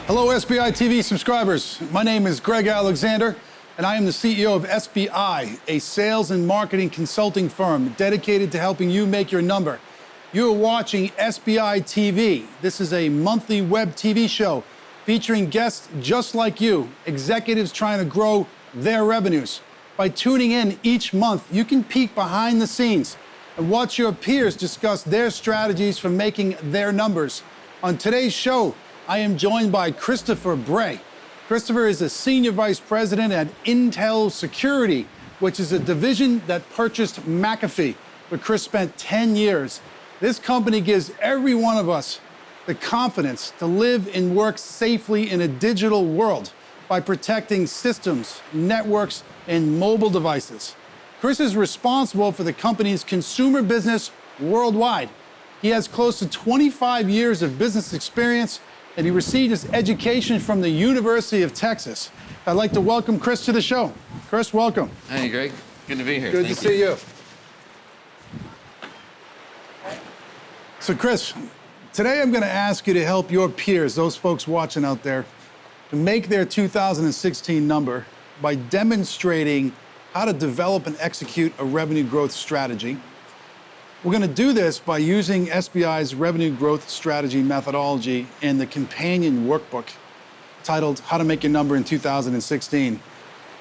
Hello, SBI TV subscribers. My name is Greg Alexander, and I am the CEO of SBI, a sales and marketing consulting firm dedicated to helping you make your number. You are watching SBI TV. This is a monthly web TV show featuring guests just like you, executives trying to grow their revenues. By tuning in each month, you can peek behind the scenes and watch your peers discuss their strategies for making their numbers. On today's show, I am joined by Christopher Bray. Christopher is a senior vice president at Intel Security, which is a division that purchased McAfee, where Chris spent 10 years. This company gives every one of us the confidence to live and work safely in a digital world by protecting systems, networks, and mobile devices. Chris is responsible for the company's consumer business worldwide. He has close to 25 years of business experience, and he received his education from the University of Texas. I'd like to welcome Chris to the show. Chris, welcome. Hey, Greg. Good to be here. Good to see you. So, Chris, today I'm going to ask you to help your peers, those folks watching out there, to make their 2016 number by demonstrating how to develop and execute a revenue growth strategy. We're going to do this by using SBI's revenue growth strategy methodology and the companion workbook titled How to Make Your Number in 2016.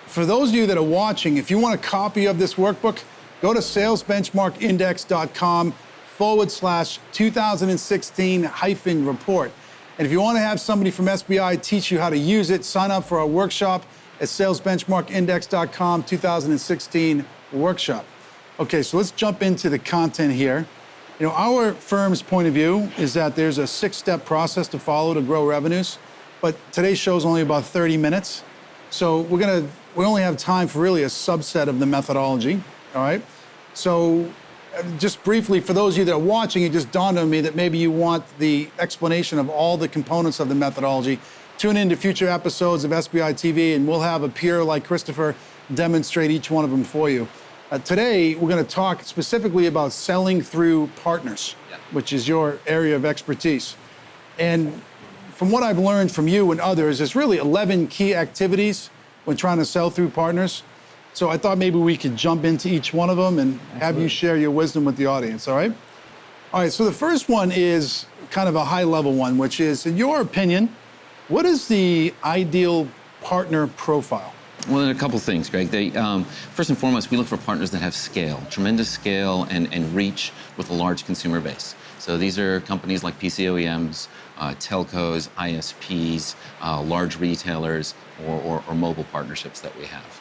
For those of you that are watching, if you want a copy of this workbook, go to salesbenchmarkindex.com/2016-report. And if you want to have somebody from SBI teach you how to use it, sign up for our workshop at salesbenchmarkindex.com 2016 workshop. Okay, so let's jump into the content here. You know, our firm's point of view is that there's a 6-step process to follow to grow revenues, but today's show is only about 30 minutes. So we only have time for really a subset of the methodology, all right? So just briefly, for those of you that are watching, it just dawned on me that maybe you want the explanation of all the components of the methodology. Tune into future episodes of SBI TV, and we'll have a peer like Christopher demonstrate each one of them for you. Today, we're going to talk specifically about selling through partners, which is your area of expertise. And from what I've learned from you and others, there's really 11 key activities when trying to sell through partners. So I thought maybe we could jump into each one of them and have you share your wisdom with the audience, all right? All right, so the first one is kind of a high-level one, which is, in your opinion, what is the ideal partner profile? Well, there are a couple things, Greg. First and foremost, we look for partners that have scale, tremendous scale and reach with a large consumer base. So these are companies like PC OEMs, telcos, ISPs, large retailers, or mobile partnerships that we have.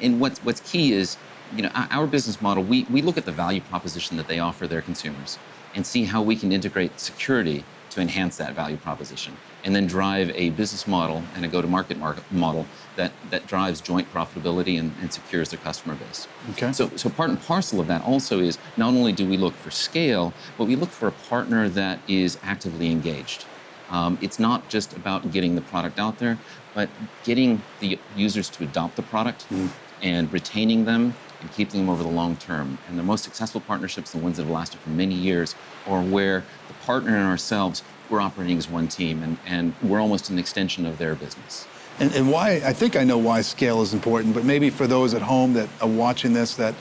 And what's key is, you know, our business model, we look at the value proposition that they offer their consumers and see how we can integrate security to enhance that value proposition, and then drive a business model and a go-to-market model that drives joint profitability and secures their customer base. Okay. So part and parcel of that also is not only do we look for scale, but we look for a partner that is actively engaged. It's not just about getting the product out there, but getting the users to adopt the product and retaining them and keeping them over the long term. And the most successful partnerships, the ones that have lasted for many years, are where the partner and ourselves, we're operating as one team, and we're almost an extension of their business. And why, I think I know why scale is important, but maybe for those at home that are watching this that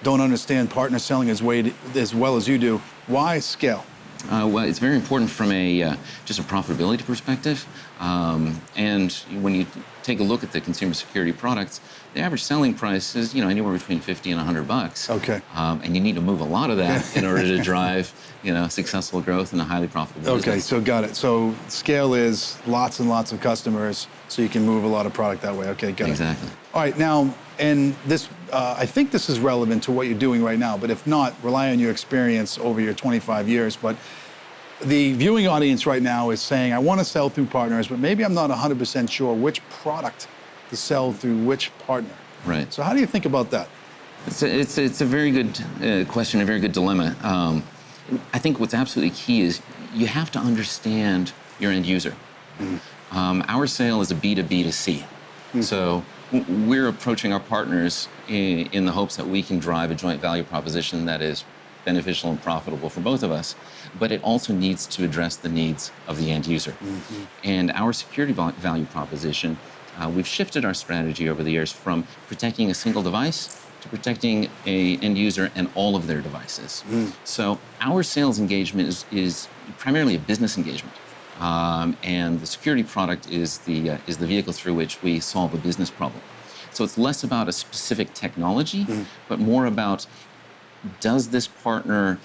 don't understand partner selling as well as you do, why scale? Well, it's very important from just a profitability perspective. And when you take a look at the consumer security products, the average selling price is, you know, anywhere between $50 and $100. Okay. And you need to move a lot of that in order to drive, you know, successful growth and a highly profitable business. Okay, so got it. So scale is lots and lots of customers, so you can move a lot of product that way. Okay, got it. Exactly. All right, now, and this, I think this is relevant to what you're doing right now, but if not, rely on your experience over your 25 years. But the viewing audience right now is saying, I want to sell through partners, but maybe I'm not 100% sure which product to sell through which partner. Right. So how do you think about that? It's a very good question, a very good dilemma. I think what's absolutely key is you have to understand your end user. Our sale is a B2B to C. So we're approaching our partners in the hopes that we can drive a joint value proposition that is beneficial and profitable for both of us, but it also needs to address the needs of the end user. And our security value proposition, we've shifted our strategy over the years from protecting a single device to protecting an end user and all of their devices. So our sales engagement is primarily a business engagement. And the security product is the vehicle through which we solve a business problem. So it's less about a specific technology, but more about, does this partner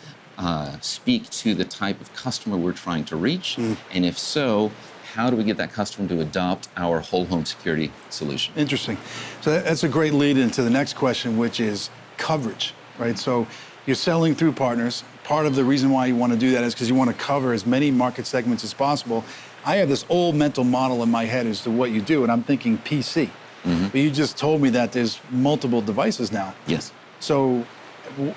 speak to the type of customer we're trying to reach? And if so, how do we get that customer to adopt our whole home security solution? Interesting. So that's a great lead into the next question, which is coverage, right? So you're selling through partners. Part of the reason why you want to do that is because you want to cover as many market segments as possible. I have this old mental model in my head as to what you do, and I'm thinking PC. But you just told me that there's multiple devices now. Yes. So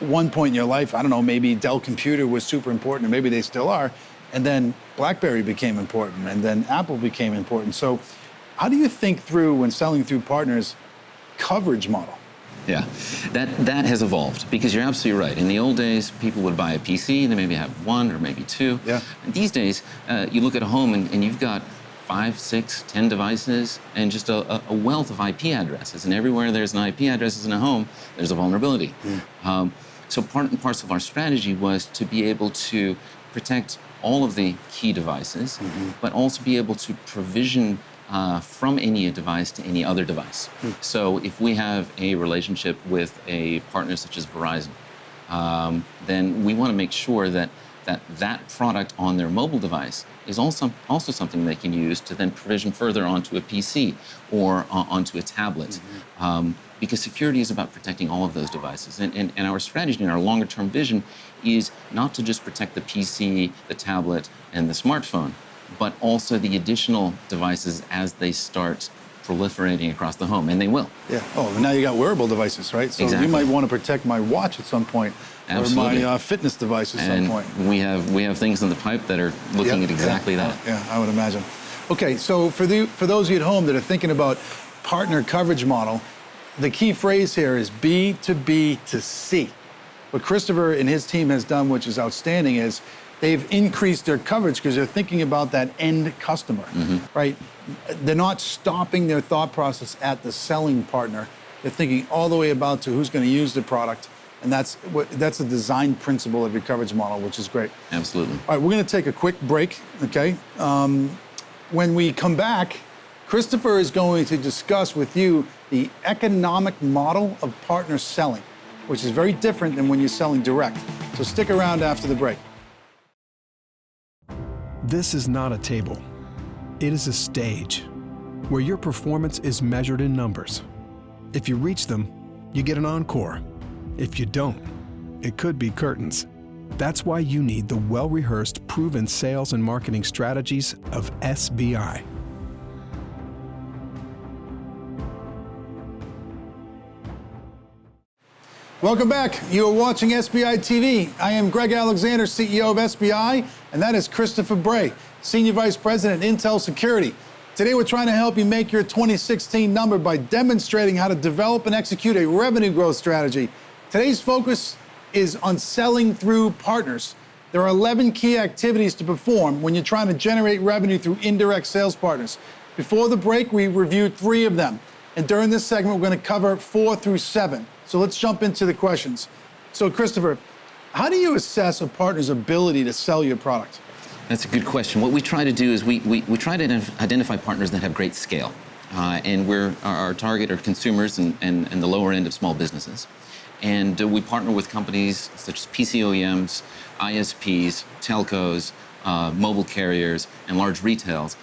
one point in your life, I don't know, maybe Dell Computer was super important, or maybe they still are, and then BlackBerry became important, and then Apple became important. So how do you think through, when selling through partners, coverage model? Yeah, that has evolved, because you're absolutely right. In the old days, people would buy a PC, they maybe have one or maybe two. Yeah. And these days, you look at a home and you've got 5, 6, 10 devices and just a wealth of IP addresses. And everywhere there's an IP address in a home, there's a vulnerability. So part and parcel of our strategy was to be able to protect all of the key devices, but also be able to provision from any device to any other device. So if we have a relationship with a partner such as Verizon, then we want to make sure that that product on their mobile device is also something they can use to then provision further onto a PC or onto a tablet. Because security is about protecting all of those devices. And our strategy and our longer term vision is not to just protect the PC, the tablet, and the smartphone, but also the additional devices as they start proliferating across the home, and they will. Yeah. Oh, and now you got wearable devices, right? So Exactly. you might want to protect my watch at some point, Absolutely. or my fitness device at And some point. we have things in the pipe that are looking at exactly that. Yeah, I would imagine. Okay, so for those of you at home that are thinking about partner coverage model, the key phrase here is B to B to C. What Christopher and his team has done, which is outstanding, is they've increased their coverage because they're thinking about that end customer, right? They're not stopping their thought process at the selling partner. They're thinking all the way about to who's going to use the product. And that's the design principle of your coverage model, which is great. Absolutely. All right, we're going to take a quick break, okay? When we come back, Christopher is going to discuss with you the economic model of partner selling, which is very different than when you're selling direct. So stick around after the break. This is not a table. It is a stage where your performance is measured in numbers. If you reach them, you get an encore. If you don't, it could be curtains. That's why you need the well-rehearsed, proven sales and marketing strategies of SBI. Welcome back. You are watching SBI TV. I am Greg Alexander, CEO of SBI, and that is Christopher Bray, Senior Vice President, Intel Security. Today, we're trying to help you make your 2016 number by demonstrating how to develop and execute a revenue growth strategy. Today's focus is on selling through partners. There are 11 key activities to perform when you're trying to generate revenue through indirect sales partners. Before the break, we reviewed 3 of them. And during this segment, we're going to cover 4 through 7. So let's jump into the questions. So Christopher, how do you assess a partner's ability to sell your product? That's a good question. What we try to do is we try to identify partners that have great scale. And our target are consumers and the lower end of small businesses. And we partner with companies such as PC OEMs, ISPs, telcos, mobile carriers, and large retailers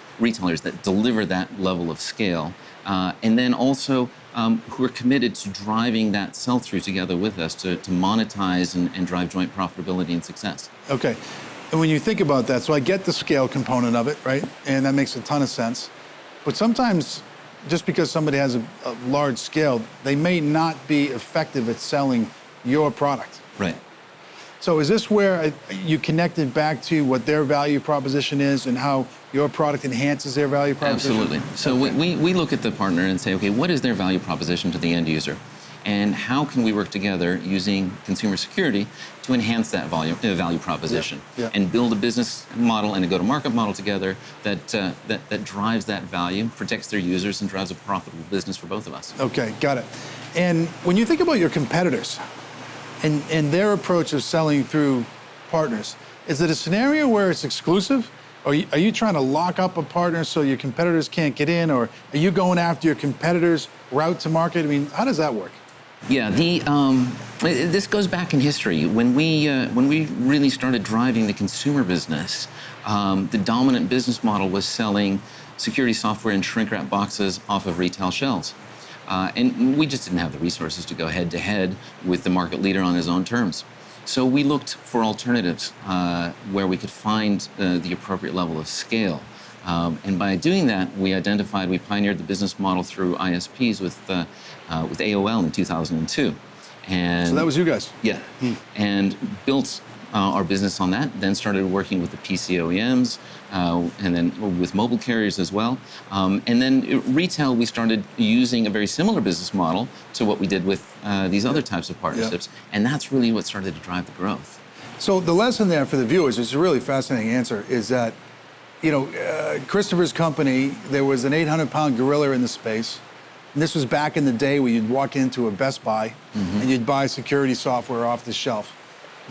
that deliver that level of scale. And then also who are committed to driving that sell-through together with us to monetize and drive joint profitability and success. Okay. And when you think about that, so I get the scale component of it, right? And that makes a ton of sense. But sometimes, just because somebody has a large scale, they may not be effective at selling your product. Right. So is this where you connected back to what their value proposition is and how your product enhances their value proposition? Absolutely. So we look at the partner and say, okay, what is their value proposition to the end user? And how can we work together using consumer security to enhance that value proposition and build a business model and a go-to-market model together that drives that value, protects their users, and drives a profitable business for both of us. Okay, got it. And when you think about your competitors and their approach of selling through partners, is it a scenario where it's exclusive? Or are you trying to lock up a partner so your competitors can't get in? Or are you going after your competitors' route to market? I mean, how does that work? Yeah, this goes back in history. When we really started driving the consumer business, the dominant business model was selling security software in shrink-wrap boxes off of retail shelves. And we just didn't have the resources to go head-to-head with the market leader on his own terms. So we looked for alternatives where we could find the appropriate level of scale. And by doing that, we pioneered the business model through ISPs with AOL in 2002. And so that was you guys? Yeah. And built our business on that, then started working with the PC OEMs, and then with mobile carriers as well. And then retail, we started using a very similar business model to what we did with these other types of partnerships. And that's really what started to drive the growth. So the lesson there for the viewers, it's a really fascinating answer, is that, you know, Christopher's company, there was an 800-pound gorilla in the space. And this was back in the day where you'd walk into a Best Buy and you'd buy security software off the shelf.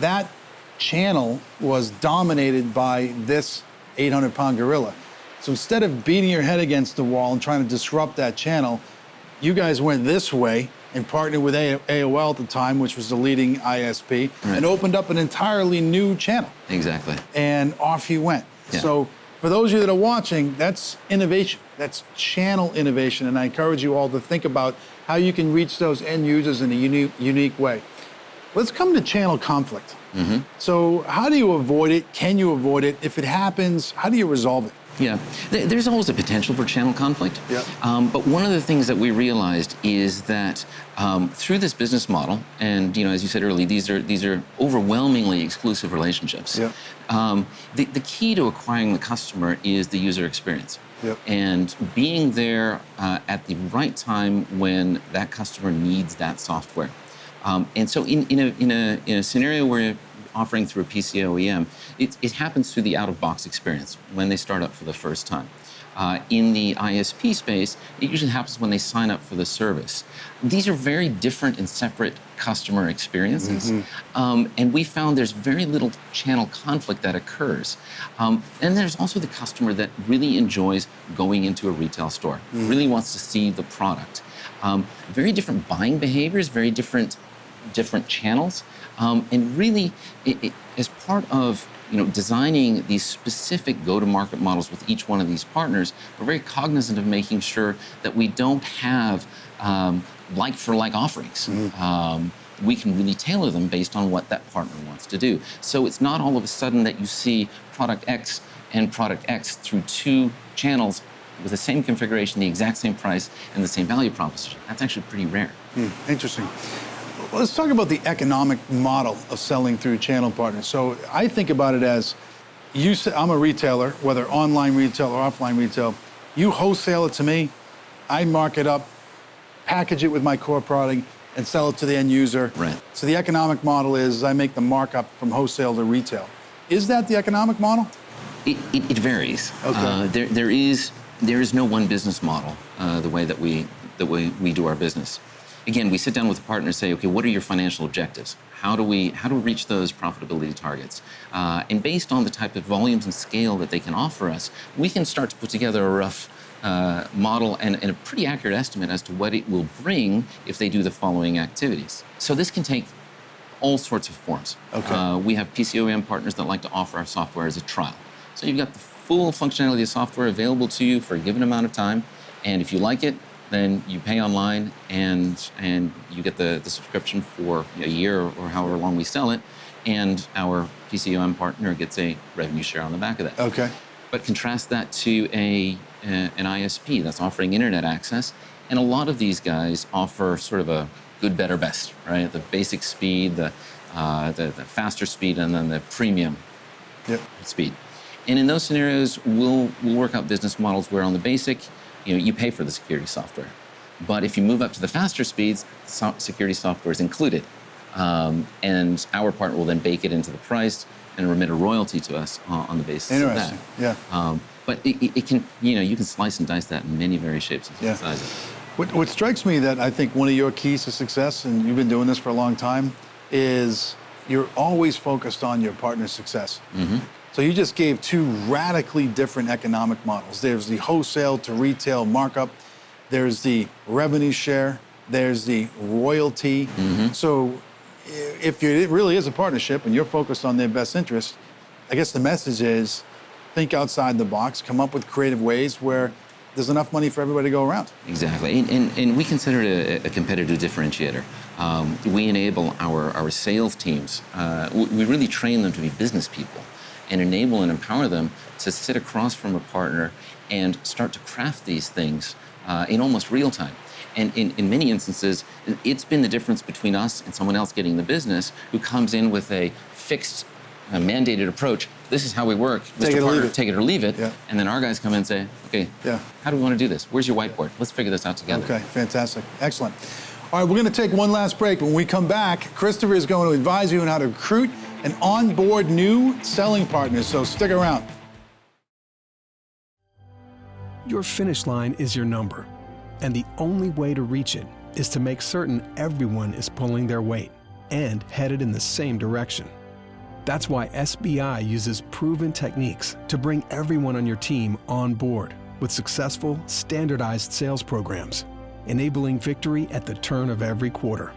That channel was dominated by this 800-pound gorilla. So instead of beating your head against the wall and trying to disrupt that channel, you guys went this way and partnered with AOL at the time, which was the leading ISP, and opened up an entirely new channel. Exactly. And off you went. Yeah. So for those of you that are watching, that's innovation. That's channel innovation. And I encourage you all to think about how you can reach those end users in a unique way. Let's come to channel conflict. So how do you avoid it? Can you avoid it? If it happens, how do you resolve it? Yeah, there's always a potential for channel conflict. Yeah. But one of the things that we realized is that through this business model, and you know, as you said earlier, these are overwhelmingly exclusive relationships. Yeah. The key to acquiring the customer is the user experience. Yep. And being there at the right time when that customer needs that software. And so in a scenario where offering through a PC OEM, it happens through the out-of-box experience when they start up for the first time. In the ISP space, it usually happens when they sign up for the service. These are very different and separate customer experiences. And we found there's very little channel conflict that occurs. And there's also the customer that really enjoys going into a retail store, really wants to see the product. Very different buying behaviors, very different channels. And really, as part of designing these specific go-to-market models with each one of these partners, we're very cognizant of making sure that we don't have like-for-like offerings. We can really tailor them based on what that partner wants to do. So it's not all of a sudden that you see product X and product X through two channels with the same configuration, the exact same price, and the same value proposition. That's actually pretty rare. Interesting. Well, let's talk about the economic model of selling through channel partners. So I think about it as, I'm a retailer, whether online retail or offline retail. You wholesale it to me, I mark it up, package it with my core product, and sell it to the end user. Right. So the economic model is I make the markup from wholesale to retail. Is that the economic model? It varies. Okay. There is no one business model the way that we do our business. Again, we sit down with a partner and say, okay, what are your financial objectives? How do we reach those profitability targets? And based on the type of volumes and scale that they can offer us, we can start to put together a rough model and a pretty accurate estimate as to what it will bring if they do the following activities. So this can take all sorts of forms. Okay. We have PCOEM partners that like to offer our software as a trial. So you've got the full functionality of software available to you for a given amount of time, and if you like it, then you pay online and you get the subscription for a year or however long we sell it, and our PCOM partner gets a revenue share on the back of that. Okay. But contrast that to an ISP that's offering internet access, and a lot of these guys offer sort of a good, better, best, right? The basic speed, the the faster speed, and then the premium Yep. speed. And in those scenarios, we'll work out business models where on the basic, you pay for the security software. But if you move up to the faster speeds, security software is included. And our partner will then bake it into the price and remit a royalty to us on the basis of that. Interesting. Yeah. But it can, you can slice and dice that in many various shapes and Yeah. sizes. What strikes me that I think one of your keys to success, and you've been doing this for a long time, is you're always focused on your partner's success. Mm-hmm. So you just gave two radically different economic models. There's the wholesale to retail markup. There's the revenue share. There's the royalty. Mm-hmm. So if it really is a partnership and you're focused on their best interest, I guess the message is think outside the box, come up with creative ways where there's enough money for everybody to go around. Exactly, and we consider it a competitive differentiator. We enable our sales teams, we really train them to be business people and enable and empower them to sit across from a partner and start to craft these things in almost real time. And in many instances, it's been the difference between us and someone else getting the business who comes in with a fixed, mandated approach. This is how we work. Take it or leave it. Take it or leave it. Yeah. And then our guys come in and say, okay, Yeah. how do we want to do this? Where's your whiteboard? Let's figure this out together. Okay, fantastic. Excellent. All right, we're going to take one last break. When we come back, Christopher is going to advise you on how to recruit and onboard new selling partners, so stick around. Your finish line is your number, and the only way to reach it is to make certain everyone is pulling their weight and headed in the same direction. That's why SBI uses proven techniques to bring everyone on your team on board with successful, standardized sales programs, enabling victory at the turn of every quarter.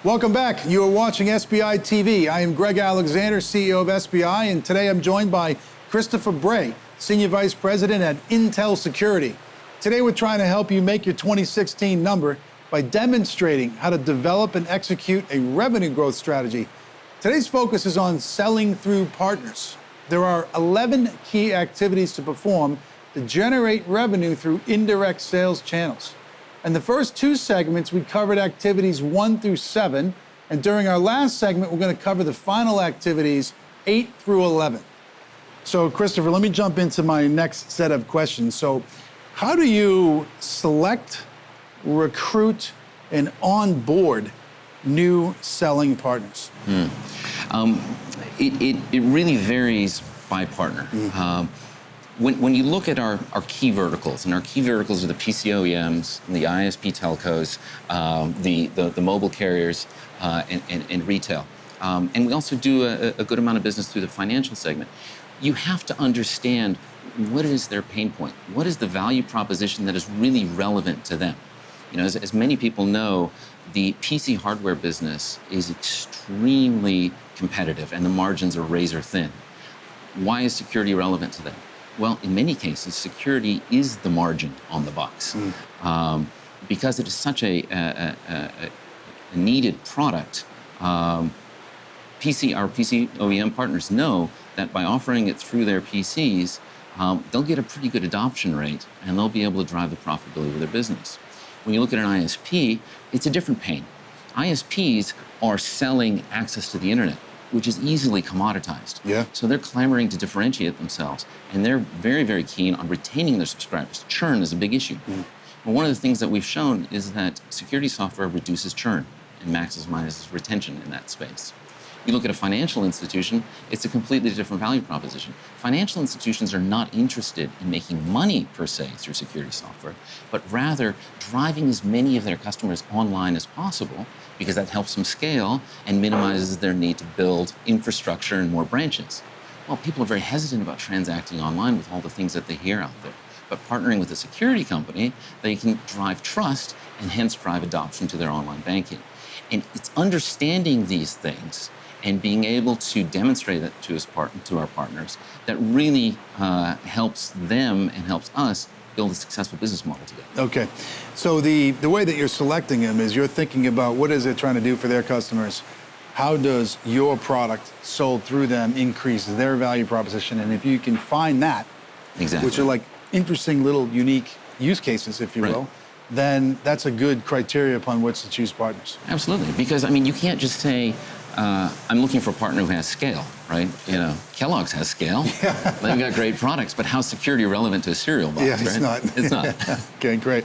Welcome back. You are watching SBI TV. I am Greg Alexander, CEO of SBI, and today I'm joined by Christopher Bray, Senior Vice President at Intel Security. Today we're trying to help you make your 2016 number by demonstrating how to develop and execute a revenue growth strategy. Today's focus is on selling through partners. There are 11 key activities to perform to generate revenue through indirect sales channels. In the first two segments, we covered activities 1 through 7, and during our last segment, we're going to cover the final activities 8 through 11. So, Christopher, let me jump into my next set of questions. So, how do you select, recruit, and onboard new selling partners? It really varies by partner. When you look at our key verticals, and our key verticals are the PC OEMs, and the ISP telcos, the mobile carriers, and retail. And we also do a good amount of business through the financial segment. You have to understand what is their pain point. What is the value proposition that is really relevant to them? As many people know, the PC hardware business is extremely competitive, and the margins are razor thin. Why is security relevant to them? Well, in many cases, security is the margin on the box because it is such a needed product. Our PC OEM partners know that by offering it through their PCs, they'll get a pretty good adoption rate, and they'll be able to drive the profitability of their business. When you look at an ISP, it's a different pain. ISPs are selling access to the internet, which is easily commoditized. Yeah. So they're clamoring to differentiate themselves, and they're very, very keen on retaining their subscribers. Churn is a big issue. And one of the things that we've shown is that security software reduces churn and maximizes retention in that space. You look at a financial institution, it's a completely different value proposition. Financial institutions are not interested in making money, per se, through security software, but rather driving as many of their customers online as possible, because that helps them scale and minimizes their need to build infrastructure and more branches. Well, people are very hesitant about transacting online with all the things that they hear out there. But partnering with a security company, they can drive trust and hence drive adoption to their online banking. And it's understanding these things and being able to demonstrate that to our partners that really helps them and helps us build a successful business model together. Okay, so the way that you're selecting them is you're thinking about what is it trying to do for their customers, how does your product sold through them increase their value proposition? And if you can find that, Exactly. which are like interesting little unique use cases, if you Right. will, then that's a good criteria upon which to choose partners. Absolutely, because I mean, you can't just say, I'm looking for a partner who has scale, right? You know, Kellogg's has scale. Yeah. They've got great products, but how's security relevant to a cereal box, Yeah, right? it's not. It's not. Okay, great.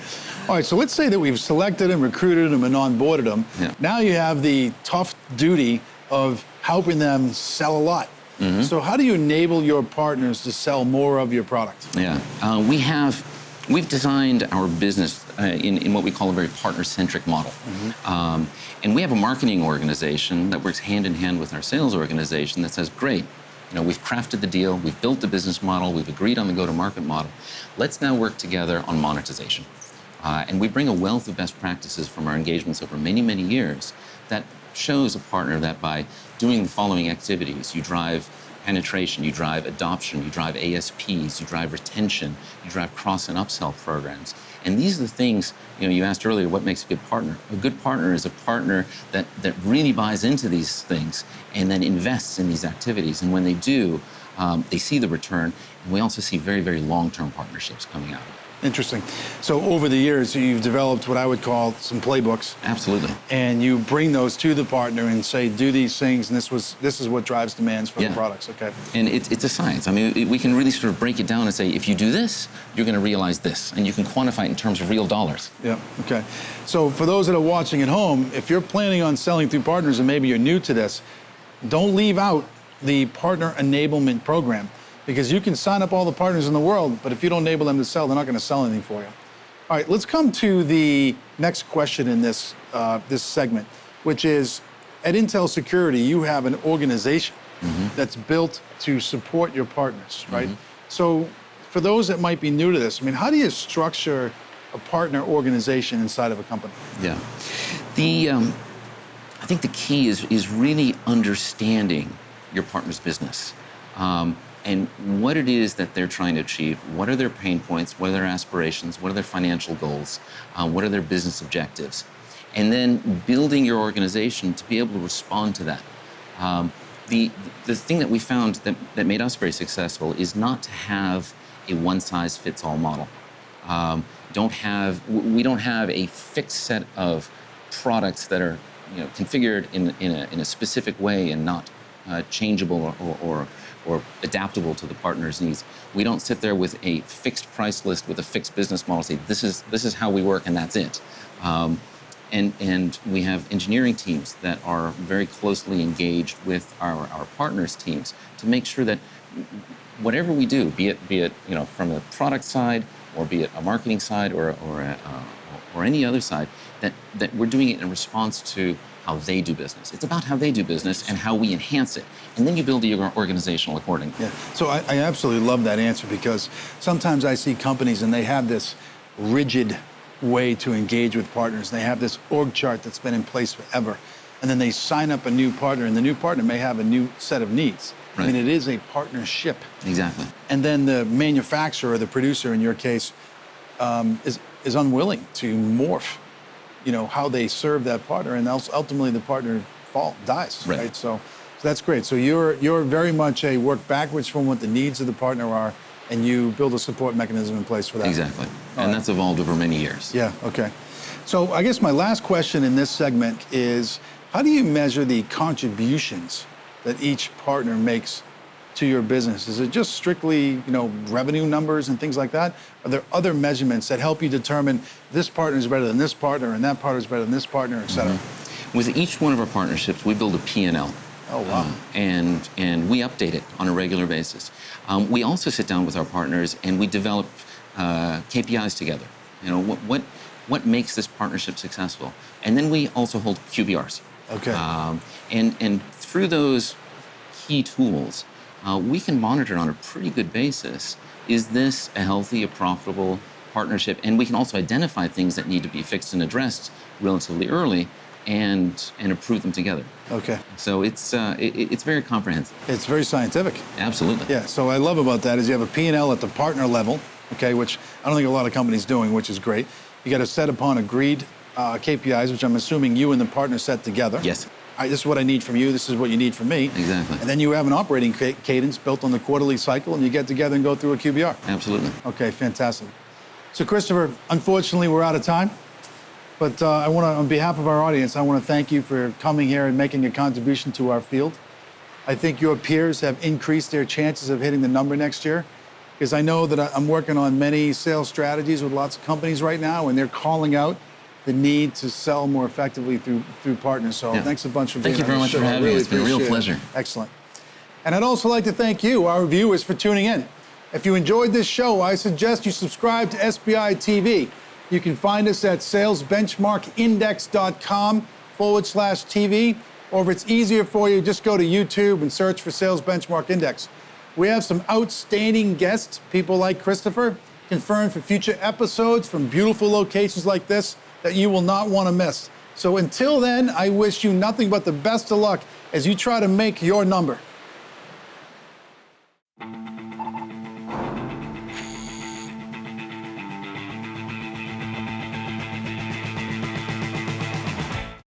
All right, so let's say that we've selected them, recruited them, and onboarded them. Yeah. Now you have the tough duty of helping them sell a lot. Mm-hmm. So how do you enable your partners to sell more of your product? Yeah, we've designed our business in what we call a very partner-centric model. Mm-hmm. And we have a marketing organization that works hand in hand with our sales organization that says, great, you know, we've crafted the deal, we've built the business model, we've agreed on the go-to-market model. Let's now work together on monetization. And we bring a wealth of best practices from our engagements over many, many years that shows a partner that by doing the following activities, you drive penetration, you drive adoption, you drive ASPs, you drive retention, you drive cross and upsell programs. And these are the things, you know, you asked earlier, what makes a good partner? A good partner is a partner that really buys into these things and then invests in these activities. And when they do, they see the return. And we also see very, very long-term partnerships coming out of it. Interesting. So over the years, you've developed what I would call some playbooks. Absolutely. And you bring those to the partner and say, do these things, and this is what drives demands for the products, okay? And it's a science. I mean, we can really sort of break it down and say, if you do this, you're going to realize this. And you can quantify it in terms of real dollars. Yeah, okay. So for those that are watching at home, if you're planning on selling through partners and maybe you're new to this, don't leave out the partner enablement program, because you can sign up all the partners in the world, but if you don't enable them to sell, they're not going to sell anything for you. All right, let's come to the next question in this segment, which is, at Intel Security, you have an organization that's built to support your partners, right? So for those that might be new to this, I mean, how do you structure a partner organization inside of a company? Yeah. I think the key is really understanding your partner's business. And what it is that they're trying to achieve, what are their pain points, what are their aspirations, what are their financial goals, what are their business objectives, and then building your organization to be able to respond to that. The thing that we found that made us very successful is not to have a one-size-fits-all model. We don't have a fixed set of products that are, you know, configured in a specific way and not changeable or adaptable to the partner's needs. We don't sit there with a fixed price list with a fixed business model, say this is how we work and that's it. And we have engineering teams that are very closely engaged with our partners' teams to make sure that whatever we do, be it you know, from the product side or be it a marketing side or any other side, that we're doing it in response to how they do business. It's about how they do business and how we enhance it. And then you build your organizational accordingly. Yeah, so I absolutely love that answer, because sometimes I see companies and they have this rigid way to engage with partners. They have this org chart that's been in place forever. And then they sign up a new partner, and the new partner may have a new set of needs. Right. I mean, it is a partnership. Exactly. And then the manufacturer, or the producer in your case, is unwilling to morph, you know, how they serve that partner, and ultimately the partner dies, right? So that's great. So you're very much a work backwards from what the needs of the partner are, and you build a support mechanism in place for that. Exactly. And that's evolved over many years. Yeah, okay. So I guess my last question in this segment is, how do you measure the contributions that each partner makes to your business? Is it just strictly, you know, revenue numbers and things like that? Are there other measurements that help you determine this partner is better than this partner and that partner is better than this partner, et cetera? With each one of our partnerships, we build a P&L. Oh, wow. And we update it on a regular basis. We also sit down with our partners and we develop KPIs together. You know, what makes this partnership successful? And then we also hold QBRs. Okay. And through those key tools, we can monitor on a pretty good basis, is this a healthy, a profitable partnership? And we can also identify things that need to be fixed and addressed relatively early and improve them together. Okay. So it's very comprehensive. It's very scientific. Absolutely. Yeah, so what I love about that is you have a P&L at the partner level, okay, which I don't think a lot of companies doing, which is great. You got to set upon agreed KPIs, which I'm assuming you and the partner set together. Yes. this is what I need from you, this is what you need from me. Exactly. And then you have an operating cadence built on the quarterly cycle, and you get together and go through a QBR. Absolutely. Okay, fantastic. So Christopher, unfortunately, we're out of time. But I want to, on behalf of our audience, I want to thank you for coming here and making a contribution to our field. I think your peers have increased their chances of hitting the number next year, because I know that I'm working on many sales strategies with lots of companies right now, and they're calling out the need to sell more effectively through partners. So thanks a bunch for being Thank you on very the much show. for I having me. really It's been a real appreciate it. pleasure. Excellent. And I'd also like to thank you, our viewers, for tuning in. If you enjoyed this show, I suggest you subscribe to SBI TV. You can find us at salesbenchmarkindex.com/TV, or if it's easier for you, just go to YouTube and search for Sales Benchmark Index. We have some outstanding guests, people like Christopher, confirmed for future episodes from beautiful locations like this that you will not want to miss. So until then, I wish you nothing but the best of luck as you try to make your number.